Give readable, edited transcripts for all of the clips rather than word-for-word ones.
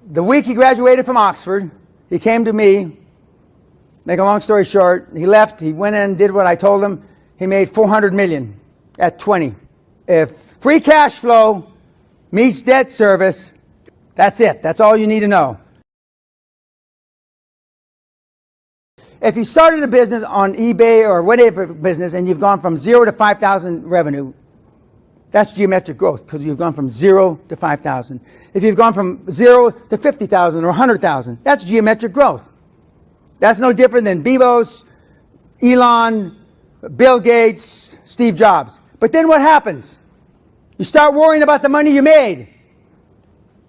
The week he graduated from Oxford, he came to me. Make a long story short, he left, he went in and did what I told him. He made $400 million at 20. If free cash flow meets debt service, that's it. That's all you need to know. If you started a business on eBay or whatever business and you've gone from 0 to 5,000 revenue, that's geometric growth because you've gone from 0 to 5,000. If you've gone from 0 to 50,000 or 100,000, that's geometric growth. That's no different than Bezos, Elon, Bill Gates, Steve Jobs. But then what happens? You start worrying about the money you made.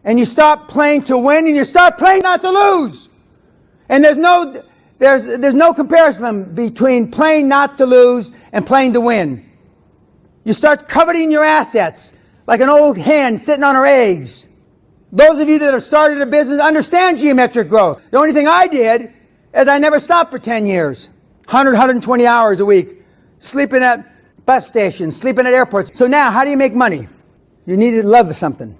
And you stop playing to win and you start playing not to lose. And there's no comparison between playing not to lose and playing to win. You start coveting your assets like an old hen sitting on her eggs. Those of you that have started a business understand geometric growth. The only thing I did is I never stopped for 10 years. 120 hours a week. Sleeping at bus stations, sleeping at airports. So now, how do you make money? You need to love something,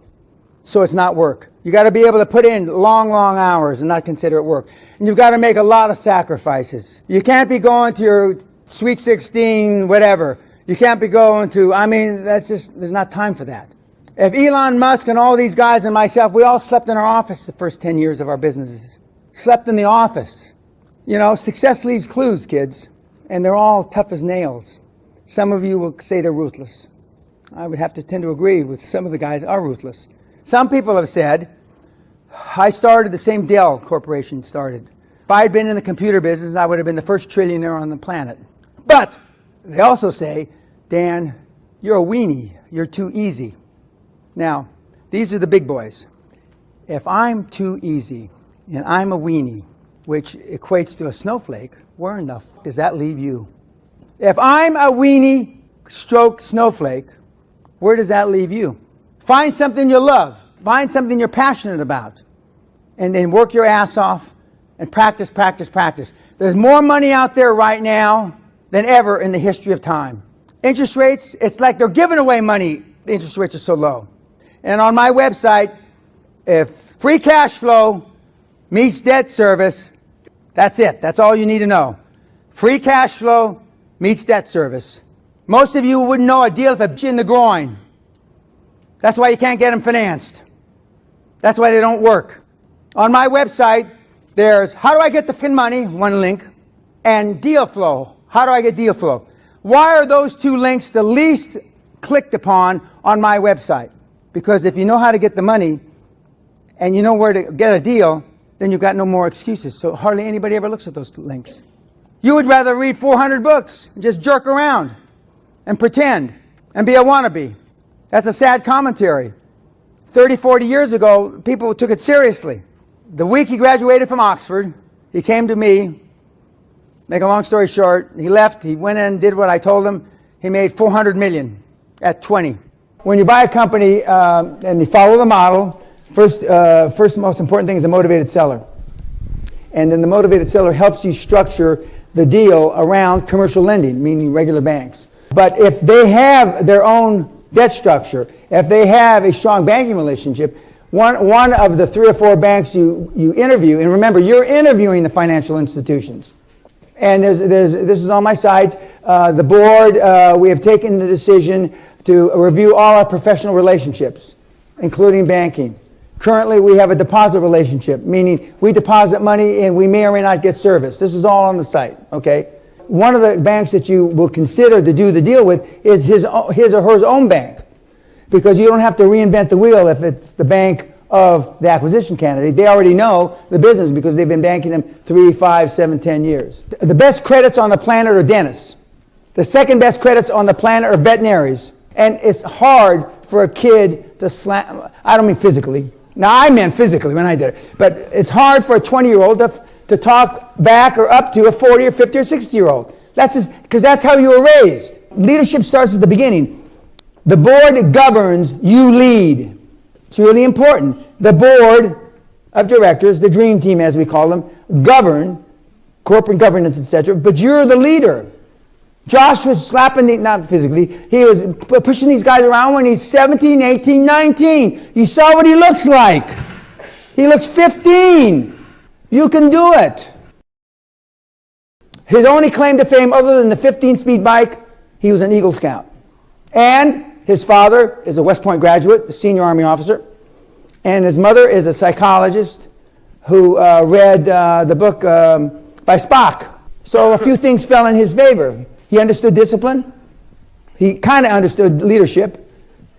so it's not work. You got to be able to put in long, long hours and not consider it work. And you've got to make a lot of sacrifices. You can't be going to your Sweet 16, whatever. You can't be going to, there's not time for that. If Elon Musk and all these guys and myself, we all slept in our office the first 10 years of our businesses. Slept in the office. You know, success leaves clues, kids. And they're all tough as nails. Some of you will say they're ruthless. I would have to tend to agree with some of the guys are ruthless. Some people have said, I started the same Dell Corporation started. If I had been in the computer business, I would have been the first trillionaire on the planet. But they also say, Dan, you're a weenie. You're too easy. Now, these are the big boys. If I'm too easy and I'm a weenie, which equates to a snowflake, where in the f does that leave you? If I'm a weenie stroke snowflake, where does that leave you? Find something you love. Find something you're passionate about. And then work your ass off and practice, practice, practice. There's more money out there right now than ever in the history of time. Interest rates, it's like they're giving away money. The interest rates are so low. And on my website, if free cash flow meets debt service, that's it. That's all you need to know. Free cash flow meets debt service. Most of you wouldn't know a deal if it's in the groin. That's why you can't get them financed. That's why they don't work. On my website, there's how do I get the fin money, one link, and deal flow. How do I get deal flow? Why are those two links the least clicked upon on my website? Because if you know how to get the money and you know where to get a deal, then you've got no more excuses. So hardly anybody ever looks at those links. You would rather read 400 books and just jerk around and pretend and be a wannabe. That's a sad commentary. 30, 40 years ago, people took it seriously. The week he graduated from Oxford, he came to me. Make a long story short, he left, he went in and did what I told him. He made $400 million at 20. When you buy a company and you follow the model, first most important thing is a motivated seller. And then the motivated seller helps you structure the deal around commercial lending, meaning regular banks. But if they have their own debt structure, if they have a strong banking relationship, one of the 3 or 4 banks you interview, and remember, you're interviewing the financial institutions. And this is on my site. The board, we have taken the decision to review all our professional relationships, including banking. Currently, we have a deposit relationship, meaning we deposit money and we may or may not get service. This is all on the site, okay? One of the banks that you will consider to do the deal with is his or her own bank, because you don't have to reinvent the wheel if it's the bank of the acquisition candidate. They already know the business because they've been banking them 3, 5, 7, 10 years. The best credits on the planet are dentists. The second best credits on the planet are veterinaries. And it's hard for a kid to slam, I don't mean physically. Now, I meant physically when I did it. But it's hard for a 20-year-old to talk back or up to a 40 or 50 or 60-year-old. That's just because that's how you were raised. Leadership starts at the beginning. The board governs, you lead. It's really important. The board of directors, the dream team as we call them, govern, corporate governance, etc. But you're the leader. Josh was slapping, not physically, he was pushing these guys around when he's 17, 18, 19. You saw what he looks like. He looks 15. You can do it. His only claim to fame, other than the 15-speed bike, he was an Eagle Scout. And his father is a West Point graduate, a senior Army officer. And his mother is a psychologist who read the book by Spock. So a few things fell in his favor. He understood discipline. He kind of understood leadership.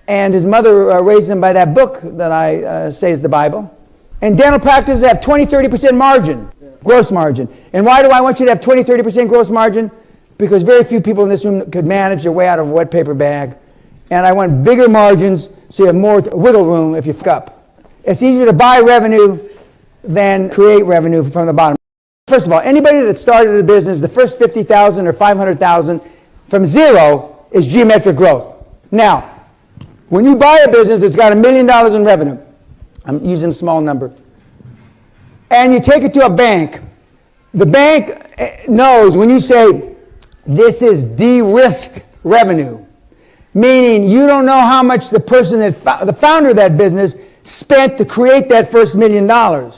And his mother raised him by that book that I say is the Bible. And dental practices have 20-30% margin, gross margin. And why do I want you to have 20-30% gross margin? Because very few people in this room could manage their way out of a wet paper bag. And I want bigger margins so you have more wiggle room if you fuck up. It's easier to buy revenue than create revenue from the bottom. First of all, anybody that started a business, the first 50,000 or 500,000 from zero is geometric growth. Now, when you buy a business that's got $1 million in revenue, I'm using a small number, and you take it to a bank, the bank knows when you say, this is de-risked revenue, meaning you don't know how much the person the founder of that business spent to create that first $1 million.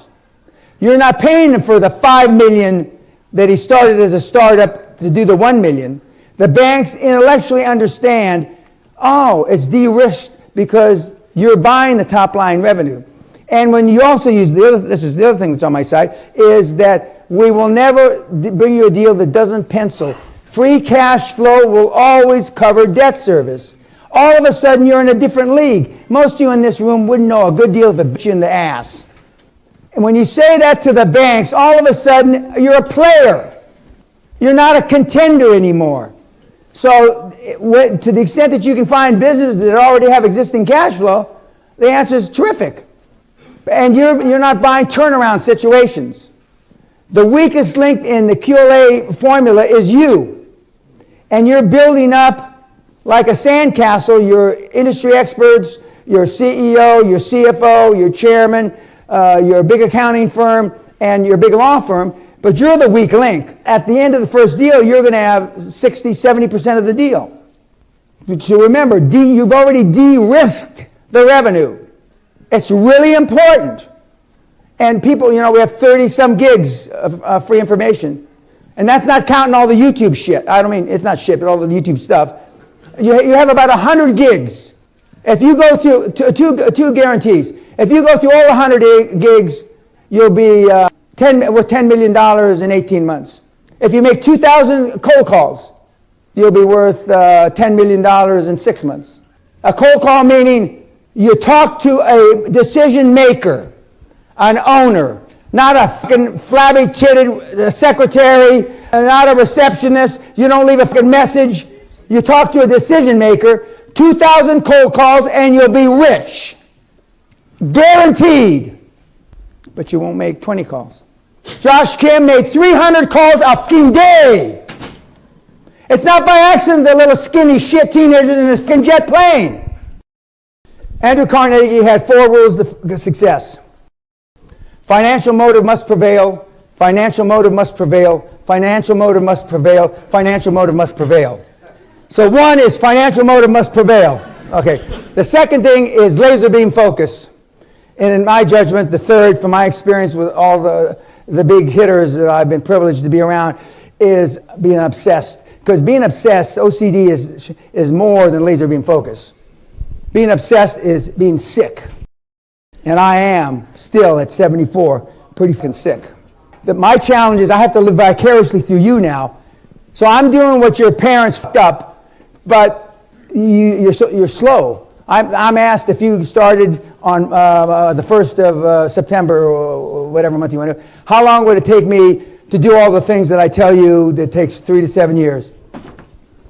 You're not paying him for the $5 million that he started as a startup to do the $1 million. The banks intellectually understand, oh, it's de-risked because you're buying the top line revenue. And when you also use this is the other thing that's on my side, is that we will never bring you a deal that doesn't pencil. Free cash flow will always cover debt service. All of a sudden, you're in a different league. Most of you in this room wouldn't know a good deal if it bit you in the ass. And when you say that to the banks, all of a sudden, you're a player. You're not a contender anymore. So to the extent that you can find businesses that already have existing cash flow, the answer is terrific. And you're not buying turnaround situations. The weakest link in the QLA formula is you. And you're building up like a sandcastle, your industry experts, your CEO, your CFO, your chairman, your big accounting firm, and your big law firm, but you're the weak link. At the end of the first deal, you're going to have 60, 70% of the deal. So remember, you've already de-risked the revenue. It's really important. And people, we have 30-some gigs of free information. And that's not counting all the YouTube shit. I don't mean, it's not shit, but all the YouTube stuff. You have about 100 gigs. If you go through two guarantees. If you go through all 100 gigs, you'll be worth $10 million in 18 months. If you make 2,000 cold calls, you'll be worth $10 million in 6 months. A cold call meaning you talk to a decision maker, an owner, not a fucking flabby-chitted secretary, not a receptionist. You don't leave a fucking message. You talk to a decision maker, 2,000 cold calls, and you'll be rich. Guaranteed. But you won't make 20 calls. Josh Kim made 300 calls a fucking day. It's not by accident the little skinny shit teenagers in his fucking jet plane. Andrew Carnegie had 4 rules of success. Financial motive must prevail. Financial motive must prevail. Financial motive must prevail. Financial motive must prevail. So one is financial motive must prevail. Okay. The second thing is laser beam focus. And in my judgment, the third, from my experience with all the big hitters that I've been privileged to be around, is being obsessed. Because being obsessed, OCD is more than laser beam focus. Being obsessed is being sick. And I am still at 74, pretty fucking sick. My challenge is I have to live vicariously through you now. So I'm doing what your parents fucked up, but you're slow. I'm asked if you started on the 1st of September or whatever month you want to, how long would it take me to do all the things that I tell you that takes 3 to 7 years?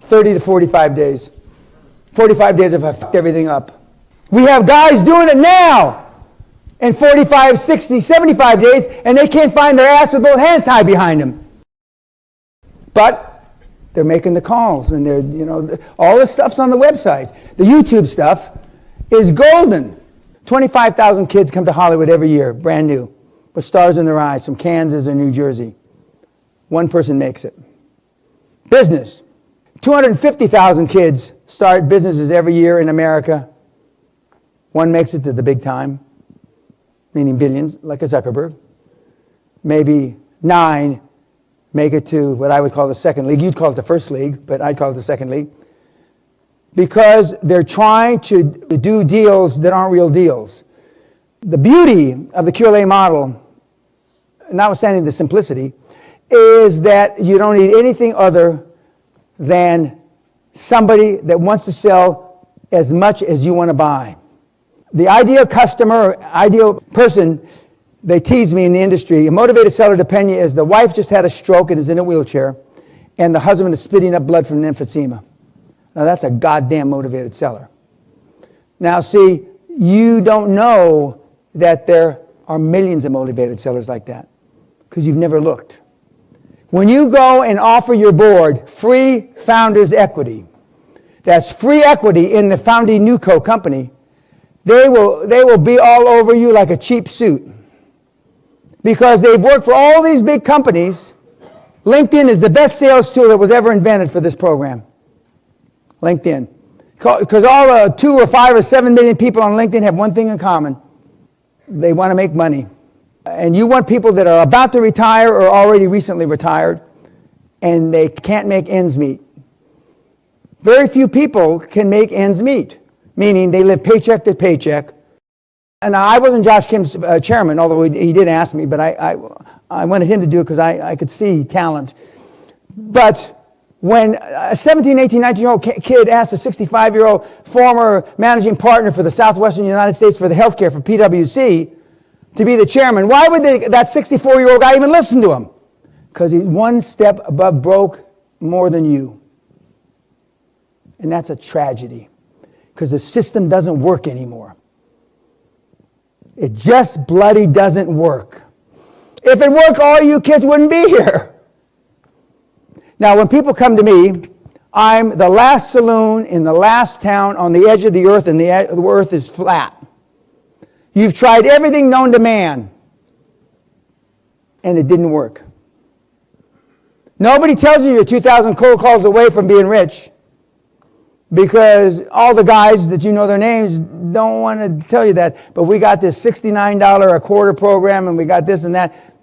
30 to 45 days. 45 days if I fucked everything up. We have guys doing it now in 45, 60, 75 days, and they can't find their ass with both hands tied behind them. But they're making the calls, and they're, all this stuff's on the website. The YouTube stuff is golden. 25,000 kids come to Hollywood every year, brand new, with stars in their eyes from Kansas or New Jersey. One person makes it. Business. 250,000 kids start businesses every year in America. One makes it to the big time. meaning billions, like a Zuckerberg. Maybe 9 make it to what I would call the second league. You'd call it the first league, but I'd call it the second league. Because they're trying to do deals that aren't real deals. The beauty of the QLA model, notwithstanding the simplicity, is that you don't need anything other than somebody that wants to sell as much as you want to buy. The ideal customer, ideal person, they tease me in the industry, a motivated seller to Pena is the wife just had a stroke and is in a wheelchair, and the husband is spitting up blood from an emphysema. Now that's a goddamn motivated seller. Now see, you don't know that there are millions of motivated sellers like that because you've never looked. When you go and offer your board free founders equity, that's free equity in the founding Newco company, they will be all over you like a cheap suit. Because they've worked for all these big companies. LinkedIn is the best sales tool that was ever invented for this program. LinkedIn. Because all the 2 or 5 or 7 million people on LinkedIn have one thing in common. They want to make money. And you want people that are about to retire or already recently retired, and they can't make ends meet. Very few people can make ends meet, meaning they live paycheck to paycheck. And I wasn't Josh Kim's chairman, although he did ask me, but I wanted him to do it because I could see talent. But when a 17, 18, 19-year-old kid asked a 65-year-old former managing partner for the Southwestern United States for the healthcare for PwC to be the chairman, why would that 64-year-old guy even listen to him? Because he's one step above broke more than you. And that's a tragedy, because the system doesn't work anymore. It just bloody doesn't work. If it worked, all you kids wouldn't be here. Now, when people come to me, I'm the last saloon in the last town on the edge of the earth, and the earth is flat. You've tried everything known to man, and it didn't work. Nobody tells you you're 2,000 cold calls away from being rich, because all the guys that you know their names don't want to tell you that. But we got this $69 a quarter program, and we got this and that.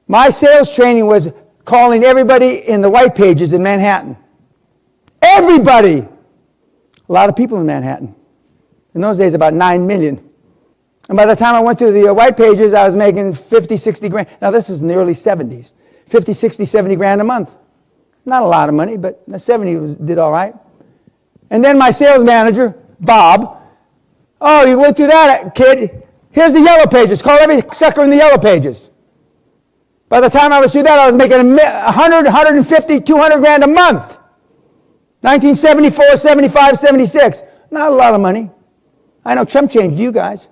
My sales training was calling everybody in the white pages in Manhattan. Everybody! A lot of people in Manhattan. In those days, about 9 million. And by the time I went to the white pages, I was making 50, 60 grand. Now, this is in the early 70s. 50, 60, 70 grand a month. Not a lot of money, but 70 did all right. And then my sales manager, Bob, oh, you went through that, kid. Here's the yellow pages. Call every sucker in the yellow pages. By the time I was through that, I was making 100, 150, 200 grand a month. 1974, 75, 76. Not a lot of money. I know chump change to you guys.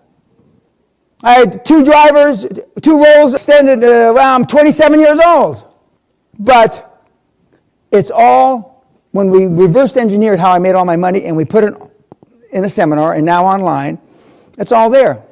I had 2 drivers, 2 roles extended around 27 years old. But it's all, when we reversed engineered how I made all my money and we put it in a seminar and now online, it's all there.